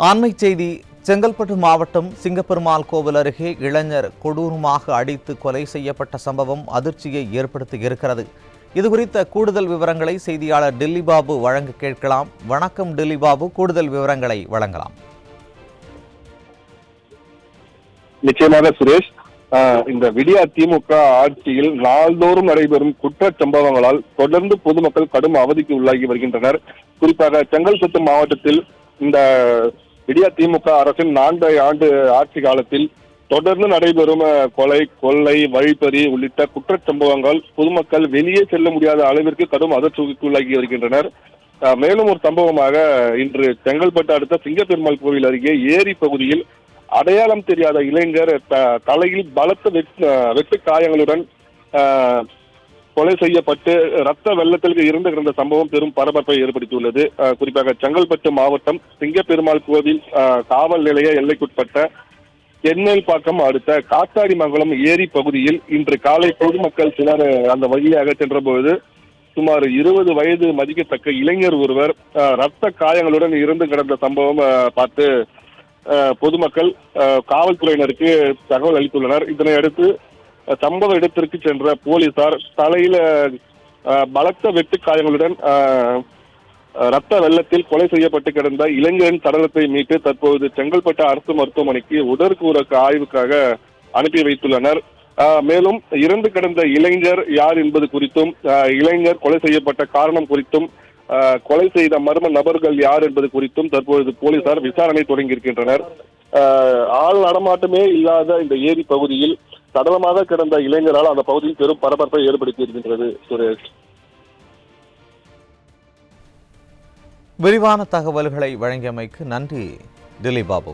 அண்மைச் செய்தி. செங்கல்பட்டு மாவட்டம் சிங்கப்பெருமாள் கோவில் அருகே இளைஞர் கொடூரமாக அடித்து கொலை செய்யப்பட்ட சம்பவம் அதிர்ச்சியை ஏற்படுத்தி இருக்கிறது. இதுகுறித்த கூடுதல் விவரங்களை செய்தியாளர் டில்லி பாபு வழங்க கேட்கலாம். வணக்கம் டில்லி பாபு, கூடுதல் விவரங்களை வழங்கலாம். நிச்சயமாக சுரேஷ், இந்த விடியா திமுக ஆட்சியில் நாள்தோறும் நடைபெறும் குற்ற சம்பவங்களால் தொடர்ந்து பொதுமக்கள் கடும் அவதிக்கு உள்ளாகி வருகின்றனர். குறிப்பாக செங்கல்பட்டு மாவட்டத்தில் இந்த விடியா திமுக அரசின் 4 ஆண்டு ஆட்சி காலத்தில் தொடர்ந்து நடைபெறும் கொலை, கொள்ளை, வழிப்பறி உள்ளிட்ட குற்ற சம்பவங்கள் பொதுமக்கள் வெளியே செல்ல முடியாத அளவிற்கு கடும் அதிர்ச்சிக்கு உள்ளாகி வருகின்றனர். மேலும் ஒரு சம்பவமாக இன்று செங்கல்பட்டு அடுத்த சிங்கப்பெருமாள் கோவில் அருகே ஏரி பகுதியில் அடையாளம் தெரியாத இளைஞர் தலையில் பலத்த வெட்டு காயங்களுடன் கொலை செய்யப்பட்டு ரத்த வெள்ளத்திற்கு இருந்து கிடந்த சம்பவம் பெரும் பரபரப்பை ஏற்படுத்தியுள்ளது. குறிப்பாக செங்கல்பட்டு மாவட்டம் சிங்கப்பெருமாள் கோவில் காவல் நிலைய எல்லைக்குட்பட்ட தென்மேல்பாக்கம் அடுத்த காத்தாடிமங்கலம் ஏரி பகுதியில் இன்று காலை பொதுமக்கள் சிலர் அந்த வழியாக சென்றபோது சுமார் 20 வயது மதிக்கத்தக்க இளைஞர் ஒருவர் ரத்த காயங்களுடன் இருந்து கிடந்த சம்பவம் பார்த்து பொதுமக்கள் காவல்துறையினருக்கு தகவல் அளித்துள்ளனர். இதனை அடுத்து சம்பவ இடத்திற்கு சென்ற போலீசார் தலையில பலத்த வெட்டு காயங்களுடன் ரத்த வெள்ளத்தில் கொலை செய்யப்பட்டு கிடந்த இளைஞரின் சடலத்தை மீட்டு தற்போது செங்கல்பட்டு அரசு மருத்துவமனைக்கு உடற்கூறு ஆய்வுக்காக அனுப்பி வைத்துள்ளனர். மேலும் இறந்து கிடந்த இளைஞர் யார் என்பது குறித்தும், இளைஞர் கொலை செய்யப்பட்ட காரணம் குறித்தும், கொலை செய்த மர்ம நபர்கள் யார் என்பது குறித்தும் தற்பொழுது போலீசார் விசாரணை தொடங்கியிருக்கின்றனர். ஆள் நடமாட்டமே இல்லாத இந்த ஏரி பகுதியில் சடலமாக கிடந்த இளைஞரால் அந்த பகுதியில் பெரும் பரபரப்பை ஏற்படுத்தி இருக்கின்றது. சுரேஷ், விரிவான தகவல்களை வழங்கியமைக்கு நன்றி டில்லி பாபு.